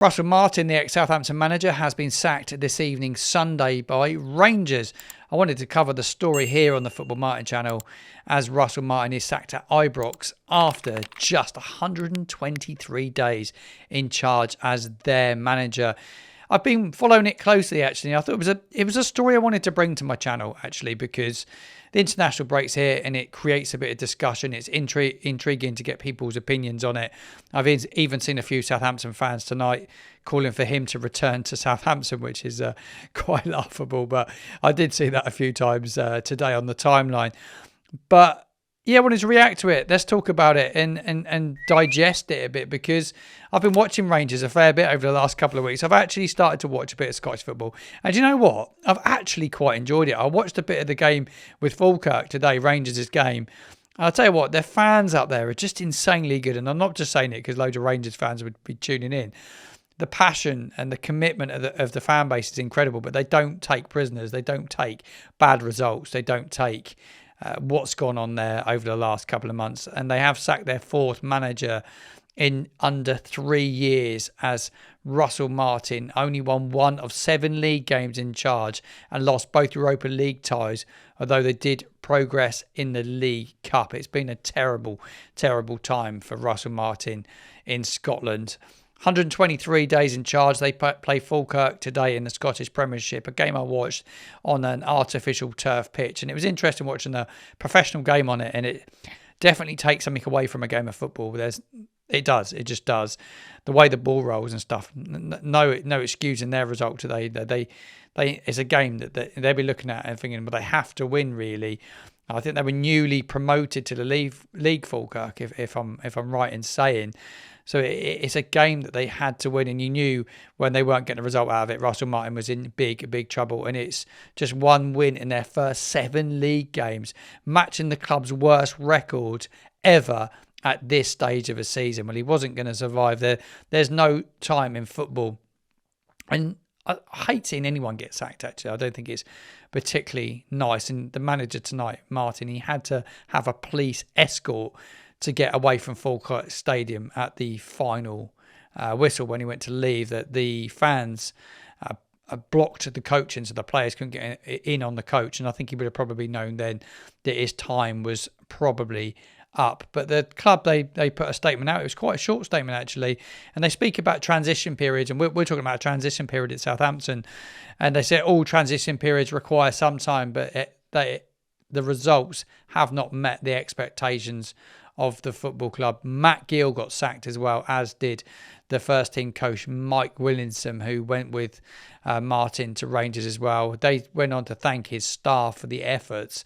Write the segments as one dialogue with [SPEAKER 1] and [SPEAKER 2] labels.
[SPEAKER 1] Russell Martin, the ex-Southampton manager, has been sacked this evening, Sunday, by Rangers. I wanted to cover the story here on the Football Martin channel as Russell Martin is sacked at Ibrox after just 123 days in charge as their manager. I've been following it closely, actually. I thought it was a story I wanted to bring to my channel, actually, because the international break's here and it creates a bit of discussion. It's intriguing to get people's opinions on it. I've even seen a few Southampton fans tonight calling for him to return to Southampton, which is quite laughable. But I did see that a few times today on the timeline. But yeah, I wanted to react to it. Let's talk about it and digest it a bit, because I've been watching Rangers a fair bit over the last couple of weeks. I've actually started to watch a bit of Scottish football. And you know what? I've actually quite enjoyed it. I watched a bit of the game with Falkirk today, Rangers' game. I'll tell you what, their fans up there are just insanely good. And I'm not just saying it because loads of Rangers fans would be tuning in. The passion and the commitment of the fan base is incredible, but they don't take prisoners. They don't take bad results. They don't take what's gone on there over the last couple of months. And they have sacked their fourth manager in under 3 years, as Russell Martin only won 1 of 7 league games in charge and lost both Europa League ties, although they did progress in the League Cup. It's been a terrible, terrible time for Russell Martin in Scotland. 123 days in charge. They play Falkirk today in the Scottish Premiership, a game I watched on an artificial turf pitch. And it was interesting watching a professional game on it. And it definitely takes something away from a game of football. It just does. The way the ball rolls and stuff. No excusing their result today. It's a game that they'll be looking at and thinking, but they have to win, really. I think they were newly promoted to the league Falkirk, if I'm right in saying. So it's a game that they had to win, and you knew when they weren't getting a result out of it, Russell Martin was in big trouble. And it's just 1 win in their first 7 league games, matching the club's worst record ever at this stage of a season. Well, he wasn't going to survive there. There's no time in football. And I hate seeing anyone get sacked, actually. I don't think it's particularly nice. And the manager tonight, Martin, he had to have a police escort to get away from Falkirk Stadium at the final whistle when he went to leave. That the fans blocked the coach, and so the players couldn't get in on the coach. And I think he would have probably known then that his time was probably up. But the club, they put a statement out. It was quite a short statement, actually, and they speak about transition periods, and we're talking about a transition period at Southampton, and they say all transition periods require some time, but the results have not met the expectations of the football club. Matt Gill got sacked as well, as did the first team coach Mike Williamson, who went with Martin to Rangers as well. They went on to thank his staff for the efforts,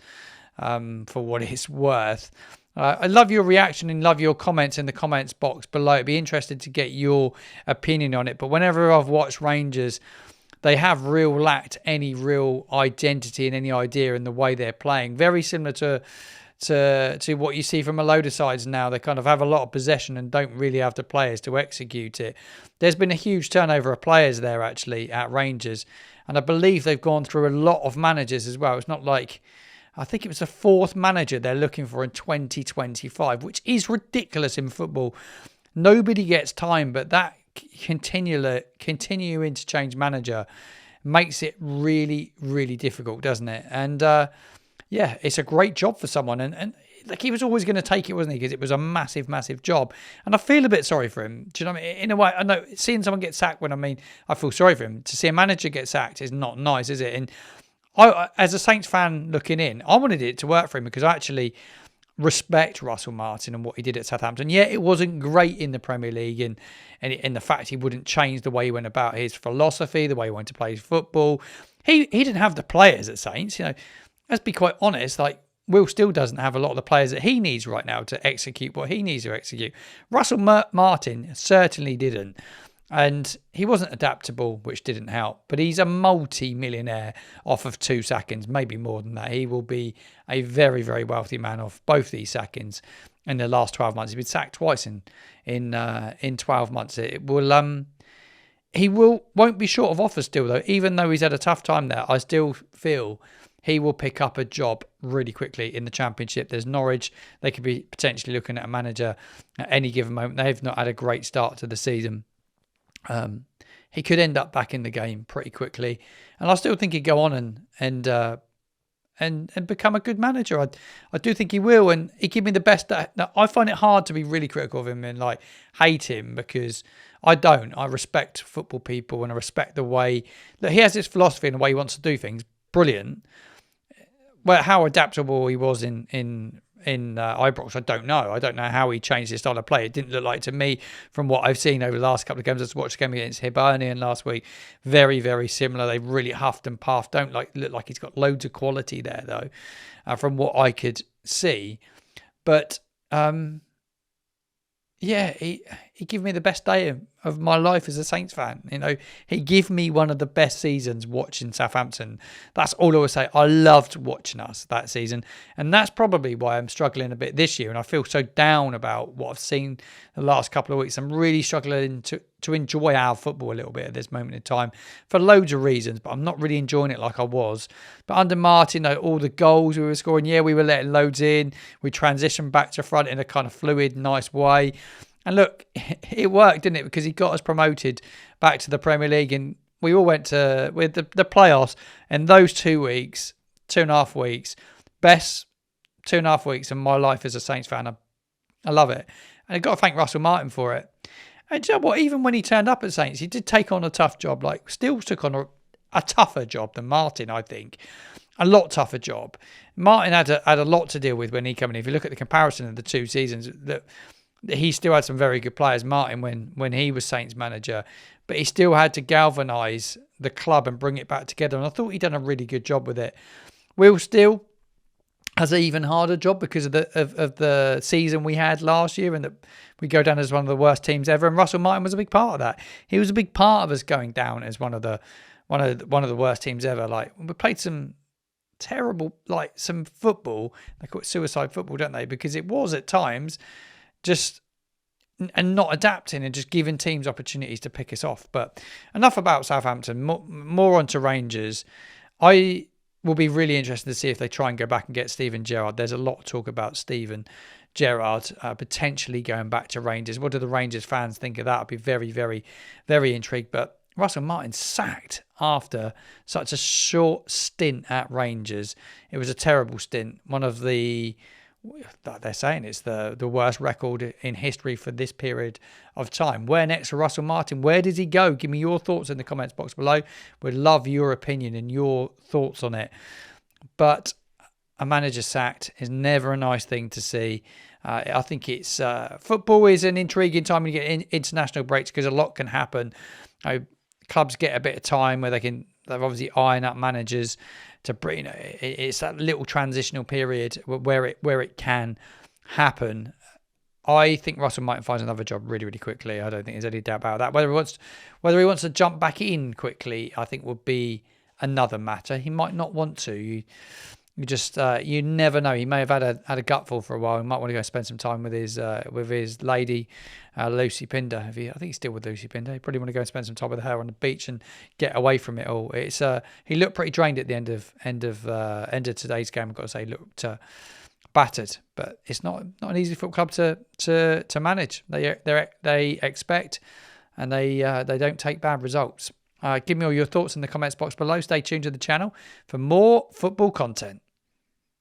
[SPEAKER 1] for what it's worth. I love your reaction and love your comments in the comments box below. It'd be interested to get your opinion on it. But whenever I've watched Rangers, they have lacked any real identity and any idea in the way they're playing. Very similar to what you see from a load of sides now. They kind of have a lot of possession and don't really have the players to execute it. There's been a huge turnover of players there, actually, at Rangers. And I believe they've gone through a lot of managers as well. It's not like... I think it was the 4th manager they're looking for in 2025, which is ridiculous in football. Nobody gets time, but that continuing to change manager makes it really, really difficult, doesn't it? And yeah, it's a great job for someone. And like, he was always going to take it, wasn't he? Because it was a massive, massive job. And I feel a bit sorry for him. Do you know what I mean? In a way, I know seeing someone get sacked, I feel sorry for him. To see a manager get sacked is not nice, is it? And as a Saints fan looking in, I wanted it to work for him because I actually respect Russell Martin and what he did at Southampton. Yeah, it wasn't great in the Premier League, and the fact he wouldn't change the way he went about his philosophy, the way he wanted to play his football. He didn't have the players at Saints. You know, let's be quite honest. Like, Will still doesn't have a lot of the players that he needs right now to execute what he needs to execute. Russell Martin certainly didn't. And he wasn't adaptable, which didn't help. But he's a multi-millionaire off of 2 sackings, maybe more than that. He will be a very, very wealthy man off both these sackings in the last 12 months. He's been sacked twice in 12 months. He won't be short of offers still, though. Even though he's had a tough time there, I still feel he will pick up a job really quickly in the Championship. There's Norwich. They could be potentially looking at a manager at any given moment. They've not had a great start to the season. He could end up back in the game pretty quickly, and I still think he'd go on and become a good manager. I do think he will, and he give me the best. Now, I find it hard to be really critical of him and like hate him, because I don't. I respect football people, and I respect the way that he has his philosophy and the way he wants to do things. Brilliant. Well, how adaptable he was in Ibrox, I don't know. I don't know how he changed his style of play. It didn't look like to me, from what I've seen over the last couple of games. I watched a game against Hibernian last week. Very, very similar. They really huffed and puffed. Don't look like he's got loads of quality there, though, from what I could see. But yeah, he gave me the best day of my life as a Saints fan. You know, he gave me one of the best seasons watching Southampton. That's all I would say. I loved watching us that season, and that's probably why I'm struggling a bit this year, and I feel so down about what I've seen the last couple of weeks. I'm really struggling to enjoy our football a little bit at this moment in time for loads of reasons, but I'm not really enjoying it like I was. But under Martin, all the goals we were scoring, yeah, we were letting loads in. We transitioned back to front in a kind of fluid, nice way. And look, it worked, didn't it? Because he got us promoted back to the Premier League, and we all went with the playoffs. And those 2 weeks, 2.5 weeks, best 2.5 weeks of my life as a Saints fan. I love it. And I've got to thank Russell Martin for it. And you know what? Even when he turned up at Saints, he did take on a tough job. Like, still took on a tougher job than Martin, I think. A lot tougher job. Martin had a lot to deal with when he came in. If you look at the comparison of the two seasons, that he still had some very good players, Martin, when he was Saints manager, but he still had to galvanise the club and bring it back together. And I thought he'd done a really good job with it. Will still has an even harder job because of the season we had last year, and that we go down as one of the worst teams ever. And Russell Martin was a big part of that. He was a big part of us going down as one of the worst teams ever. Like, we played some terrible, like some football. They call it suicide football, don't they? Because it was at times just, and not adapting and just giving teams opportunities to pick us off. But enough about Southampton. More on to Rangers. I will be really interested to see if they try and go back and get Steven Gerrard. There's a lot of talk about Steven Gerrard potentially going back to Rangers. What do the Rangers fans think of that? I'd be very, very, very intrigued. But Russell Martin sacked after such a short stint at Rangers. It was a terrible stint. One of the, they're saying it's the worst record in history for this period of time. Where next for Russell Martin? Where does he go? Give me your thoughts in the comments box below. We'd love your opinion and your thoughts on it. But a manager sacked is never a nice thing to see. I think it's football is an intriguing time when you get international breaks, because a lot can happen. Clubs get a bit of time where they've obviously iron up managers to bring. It's that little transitional period where it can happen. I think Russell Martin finds another job really, really quickly. I don't think there's any doubt about that. Whether he wants to jump back in quickly, I think would be another matter. He might not want to. You never know. He may have had a gutful for a while. He might want to go spend some time with his lady, Lucy Pinder. I think he's still with Lucy Pinder. He probably want to go and spend some time with her on the beach and get away from it all. It's he looked pretty drained at the end of today's game. I've got to say, he looked battered. But it's not an easy football club to manage. They expect, and they don't take bad results. Give me all your thoughts in the comments box below. Stay tuned to the channel for more football content.